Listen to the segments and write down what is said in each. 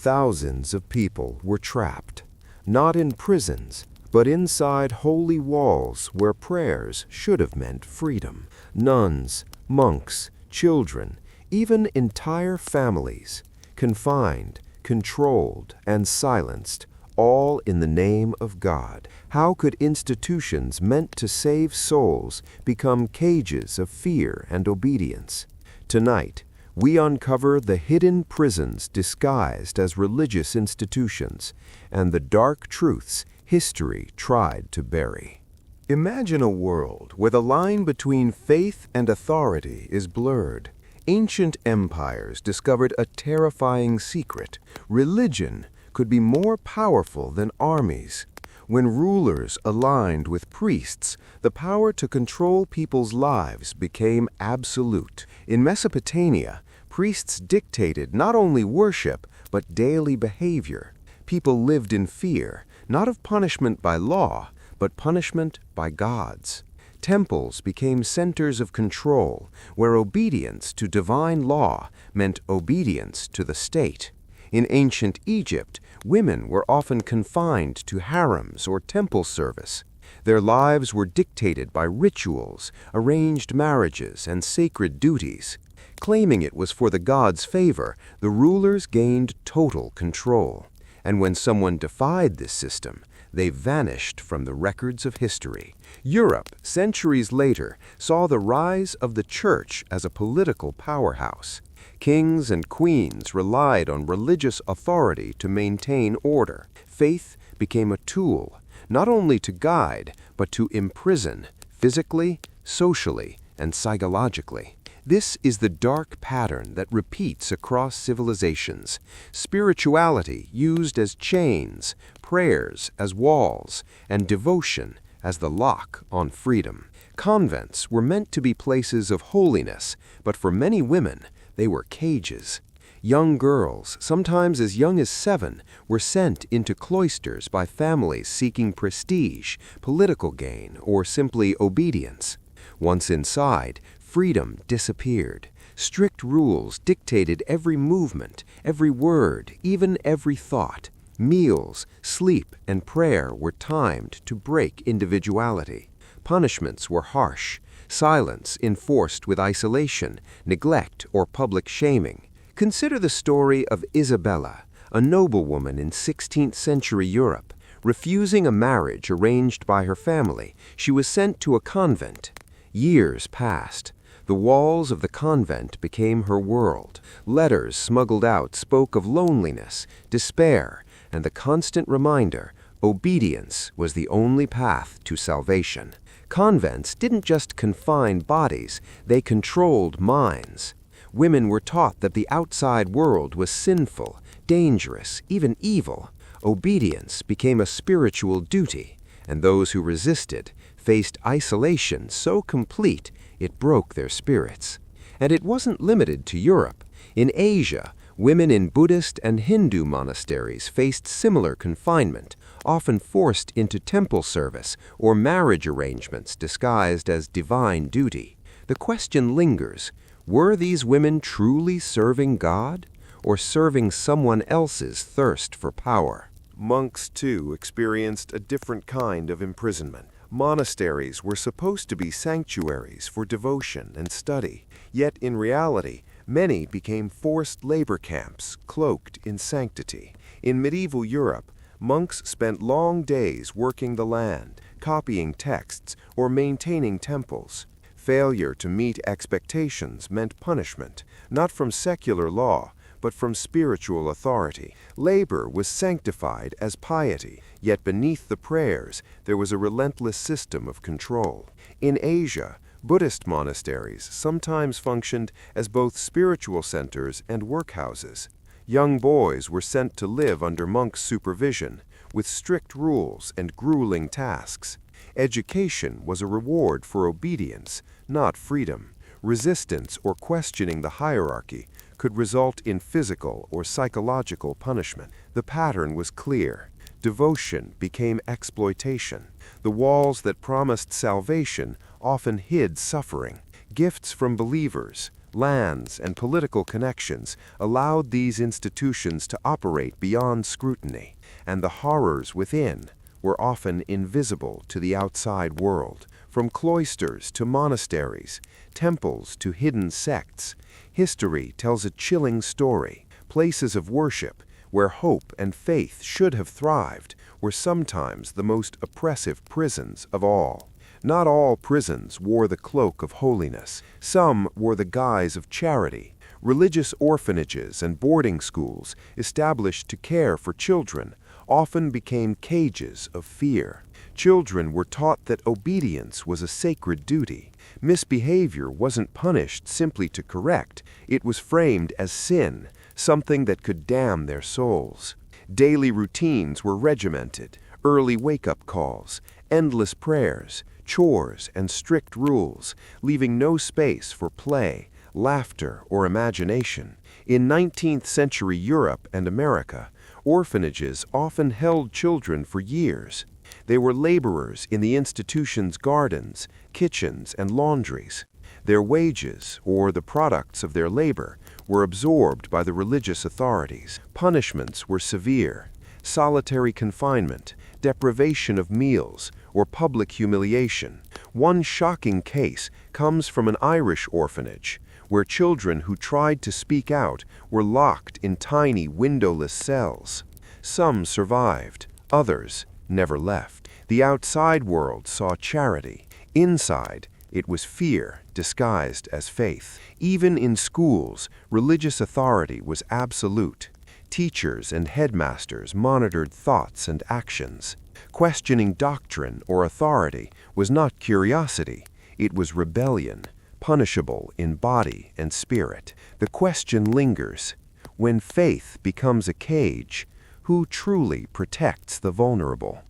Thousands of people were trapped, not in prisons, but inside holy walls where prayers should have meant freedom. Nuns, monks, children, even entire families, confined, controlled, and silenced, all in the name of God. How could institutions meant to save souls become cages of fear and obedience? Tonight, we uncover the hidden prisons disguised as religious institutions and the dark truths history tried to bury. Imagine a world where the line between faith and authority is blurred. Ancient empires discovered a terrifying secret. Religion could be more powerful than armies. When rulers aligned with priests, the power to control people's lives became absolute. In Mesopotamia, priests dictated not only worship, but daily behavior. People lived in fear, not of punishment by law, but punishment by gods. Temples became centers of control, where obedience to divine law meant obedience to the state. In ancient Egypt, women were often confined to harems or temple service. Their lives were dictated by rituals, arranged marriages, and sacred duties. Claiming it was for the gods' favor, the rulers gained total control. And when someone defied this system, they vanished from the records of history. Europe, centuries later, saw the rise of the church as a political powerhouse. Kings and queens relied on religious authority to maintain order. Faith became a tool, not only to guide, but to imprison, physically, socially, and psychologically. This is the dark pattern that repeats across civilizations. Spirituality used as chains, prayers as walls, and devotion as the lock on freedom. Convents were meant to be places of holiness, but for many women, they were cages. Young girls, sometimes as young as 7, were sent into cloisters by families seeking prestige, political gain, or simply obedience. Once inside, freedom disappeared. Strict rules dictated every movement, every word, even every thought. Meals, sleep, and prayer were timed to break individuality. Punishments were harsh. Silence enforced with isolation, neglect, or public shaming. Consider the story of Isabella, a noblewoman in 16th century Europe. Refusing a marriage arranged by her family, she was sent to a convent. Years passed. The walls of the convent became her world. Letters smuggled out spoke of loneliness, despair, and the constant reminder, obedience was the only path to salvation. Convents didn't just confine bodies, they controlled minds. Women were taught that the outside world was sinful, dangerous, even evil. Obedience became a spiritual duty, and those who resisted faced isolation so complete it broke their spirits. And it wasn't limited to Europe. In Asia, women in Buddhist and Hindu monasteries faced similar confinement, often forced into temple service or marriage arrangements disguised as divine duty. The question lingers, were these women truly serving God or serving someone else's thirst for power? Monks, too, experienced a different kind of imprisonment. Monasteries were supposed to be sanctuaries for devotion and study, yet in reality, many became forced labor camps cloaked in sanctity. In medieval Europe, monks spent long days working the land, copying texts, or maintaining temples. Failure to meet expectations meant punishment, not from secular law, but from spiritual authority. Labor was sanctified as piety, yet beneath the prayers there was a relentless system of control. In Asia, Buddhist monasteries sometimes functioned as both spiritual centers and workhouses. Young boys were sent to live under monks' supervision, with strict rules and grueling tasks. Education was a reward for obedience, not freedom. Resistance or questioning the hierarchy could result in physical or psychological punishment. The pattern was clear. Devotion became exploitation. The walls that promised salvation often hid suffering. Gifts from believers, lands, and political connections allowed these institutions to operate beyond scrutiny, and the horrors within were often invisible to the outside world. From cloisters to monasteries, temples to hidden sects, history tells a chilling story. Places of worship, where hope and faith should have thrived, were sometimes the most oppressive prisons of all. Not all prisons wore the cloak of holiness. Some wore the guise of charity. Religious orphanages and boarding schools, established to care for children, often became cages of fear. Children were taught that obedience was a sacred duty. Misbehavior wasn't punished simply to correct, it was framed as sin, something that could damn their souls. Daily routines were regimented, early wake-up calls, endless prayers, chores, and strict rules, leaving no space for play, laughter, or imagination. In 19th century Europe and America, orphanages often held children for years. They were laborers in the institution's gardens, kitchens, and laundries. Their wages, or the products of their labor, were absorbed by the religious authorities. Punishments were severe: solitary confinement, deprivation of meals, or public humiliation. One shocking case comes from an Irish orphanage, where children who tried to speak out were locked in tiny windowless cells. Some survived, others never left. The outside world saw charity. Inside, it was fear disguised as faith. Even in schools, religious authority was absolute. Teachers and headmasters monitored thoughts and actions. Questioning doctrine or authority was not curiosity, it was rebellion, punishable in body and spirit. The question lingers: when faith becomes a cage, who truly protects the vulnerable?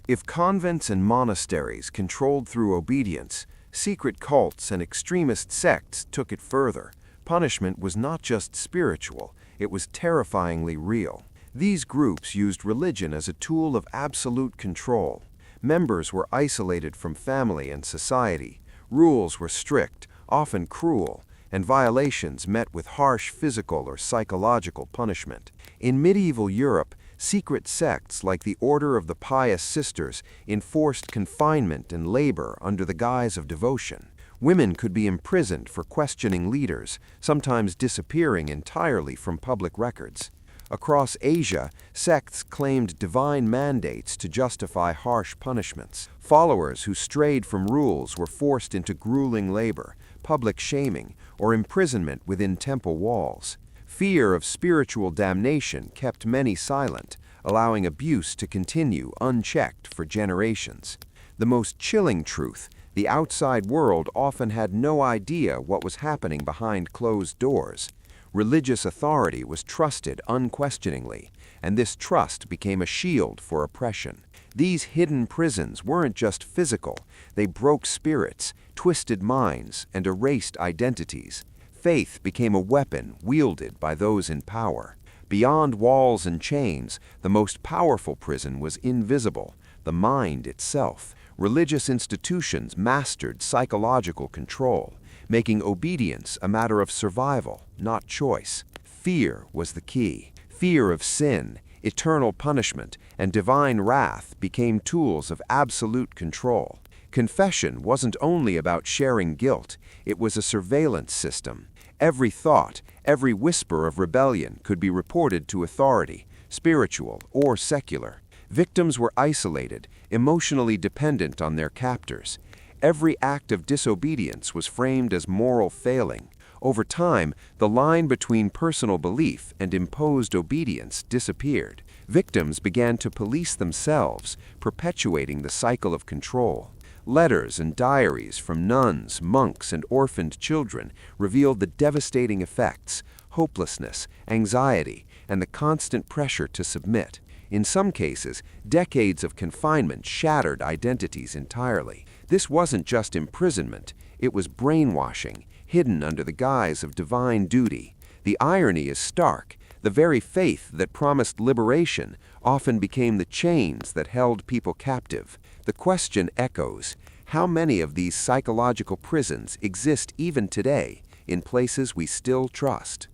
If convents and monasteries controlled through obedience, secret cults and extremist sects took it further. Punishment was not just spiritual, it was terrifyingly real. These groups used religion as a tool of absolute control. Members were isolated from family and society. Rules were strict, often cruel, and violations met with harsh physical or psychological punishment. In medieval Europe, secret sects like the Order of the Pious Sisters enforced confinement and labor under the guise of devotion. Women could be imprisoned for questioning leaders, sometimes disappearing entirely from public records. Across Asia, sects claimed divine mandates to justify harsh punishments. Followers who strayed from rules were forced into grueling labor, public shaming, or imprisonment within temple walls. Fear of spiritual damnation kept many silent, allowing abuse to continue unchecked for generations. The most chilling truth: the outside world often had no idea what was happening behind closed doors. Religious authority was trusted unquestioningly, and this trust became a shield for oppression. These hidden prisons weren't just physical, they broke spirits, twisted minds, and erased identities. Faith became a weapon wielded by those in power. Beyond walls and chains, the most powerful prison was invisible: the mind itself. Religious institutions mastered psychological control, making obedience a matter of survival, not choice. Fear was the key. Fear of sin, eternal punishment, and divine wrath became tools of absolute control. Confession wasn't only about sharing guilt, it was a surveillance system. Every thought, every whisper of rebellion could be reported to authority, spiritual or secular. Victims were isolated, emotionally dependent on their captors. Every act of disobedience was framed as moral failing. Over time, the line between personal belief and imposed obedience disappeared. Victims began to police themselves, perpetuating the cycle of control. Letters and diaries from nuns, monks, and orphaned children revealed the devastating effects: hopelessness, anxiety, and the constant pressure to submit. In some cases, decades of confinement shattered identities entirely. This wasn't just imprisonment, it was brainwashing, hidden under the guise of divine duty. The irony is stark. The very faith that promised liberation often became the chains that held people captive. The question echoes: how many of these psychological prisons exist even today, in places we still trust.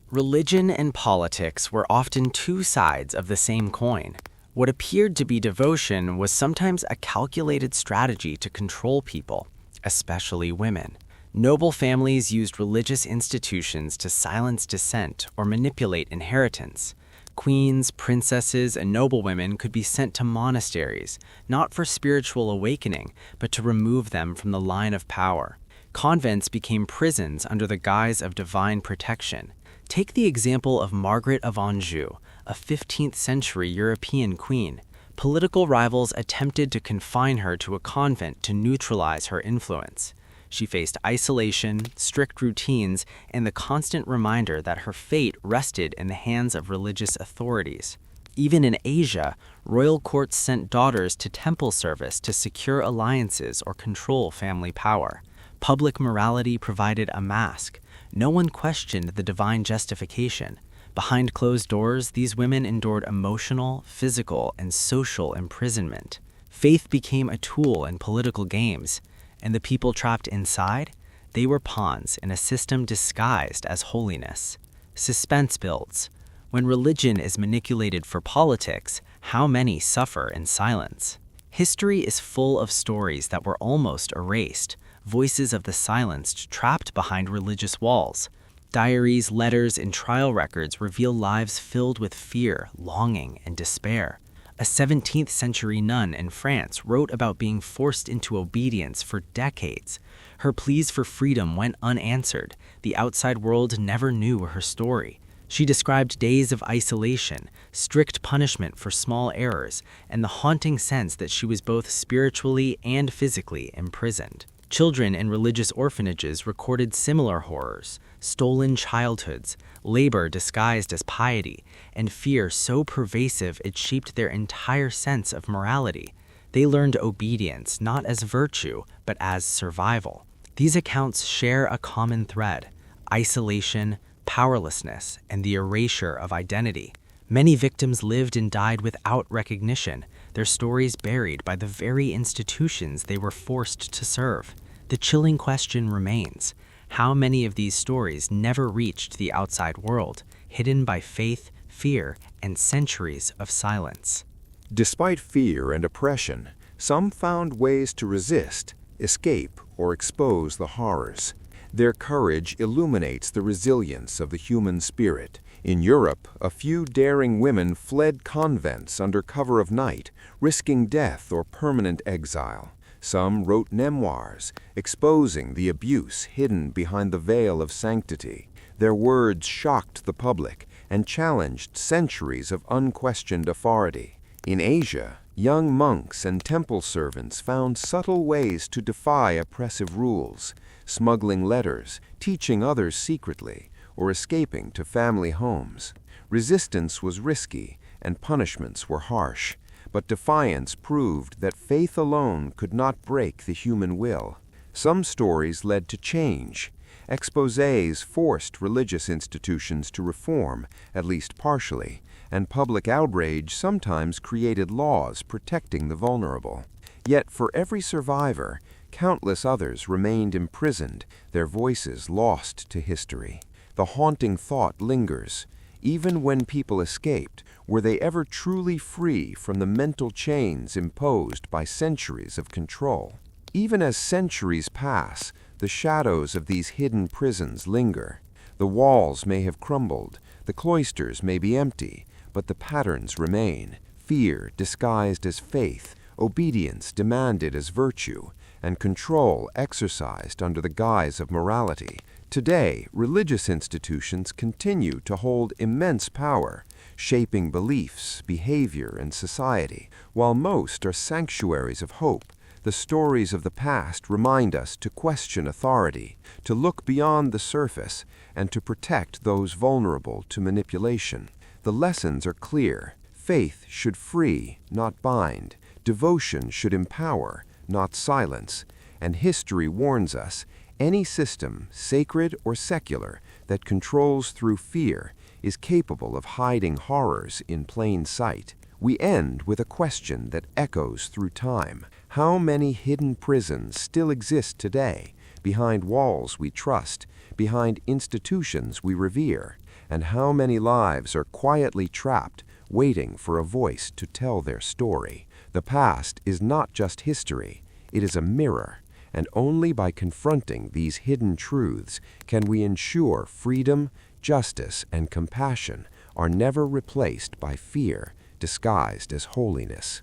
Religion and politics were often two sides of the same coin. What appeared to be devotion was sometimes a calculated strategy to control people, especially women. Noble families used religious institutions to silence dissent or manipulate inheritance. Queens, princesses, and noblewomen could be sent to monasteries, not for spiritual awakening, but to remove them from the line of power. Convents became prisons under the guise of divine protection. Take the example of Margaret of Anjou, a 15th century European queen. Political rivals attempted to confine her to a convent to neutralize her influence. She faced isolation, strict routines, and the constant reminder that her fate rested in the hands of religious authorities. Even in Asia, royal courts sent daughters to temple service to secure alliances or control family power. Public morality provided a mask. No one questioned the divine justification. Behind closed doors, these women endured emotional, physical, and social imprisonment. Faith became a tool in political games. And the people trapped inside? They were pawns in a system disguised as holiness. Suspense builds. When religion is manipulated for politics, how many suffer in silence? History is full of stories that were almost erased, voices of the silenced trapped behind religious walls. Diaries, letters, and trial records reveal lives filled with fear, longing, and despair. A 17th century nun in France wrote about being forced into obedience for decades. Her pleas for freedom went unanswered. The outside world never knew her story. She described days of isolation, strict punishment for small errors, and the haunting sense that she was both spiritually and physically imprisoned. Children in religious orphanages recorded similar horrors: stolen childhoods, labor disguised as piety, and fear so pervasive it shaped their entire sense of morality. They learned obedience not as virtue, but as survival. These accounts share a common thread: isolation, powerlessness, and the erasure of identity. Many victims lived and died without recognition, their stories buried by the very institutions they were forced to serve. The chilling question remains: how many of these stories never reached the outside world, hidden by faith, fear, and centuries of silence? Despite fear and oppression, some found ways to resist, escape, or expose the horrors. Their courage illuminates the resilience of the human spirit. In Europe, a few daring women fled convents under cover of night, risking death or permanent exile. Some wrote memoirs, exposing the abuse hidden behind the veil of sanctity. Their words shocked the public and challenged centuries of unquestioned authority. In Asia, young monks and temple servants found subtle ways to defy oppressive rules, smuggling letters, teaching others secretly, or escaping to family homes. Resistance was risky, and punishments were harsh. But defiance proved that faith alone could not break the human will. Some stories led to change. Exposés forced religious institutions to reform, at least partially, and public outrage sometimes created laws protecting the vulnerable. Yet for every survivor, countless others remained imprisoned, their voices lost to history. The haunting thought lingers: even when people escaped, were they ever truly free from the mental chains imposed by centuries of control? Even as centuries pass, the shadows of these hidden prisons linger. The walls may have crumbled, the cloisters may be empty, but the patterns remain: fear disguised as faith, obedience demanded as virtue, and control exercised under the guise of morality. Today, religious institutions continue to hold immense power, shaping beliefs, behavior, and society. While most are sanctuaries of hope, the stories of the past remind us to question authority, to look beyond the surface, and to protect those vulnerable to manipulation. The lessons are clear. Faith should free, not bind. Devotion should empower, not silence. And history warns us: any system, sacred or secular, that controls through fear is capable of hiding horrors in plain sight. We end with a question that echoes through time: how many hidden prisons still exist today, behind walls we trust, behind institutions we revere, and how many lives are quietly trapped, waiting for a voice to tell their story. The past is not just history, it is a mirror, and only by confronting these hidden truths can we ensure freedom, justice, and compassion are never replaced by fear disguised as holiness.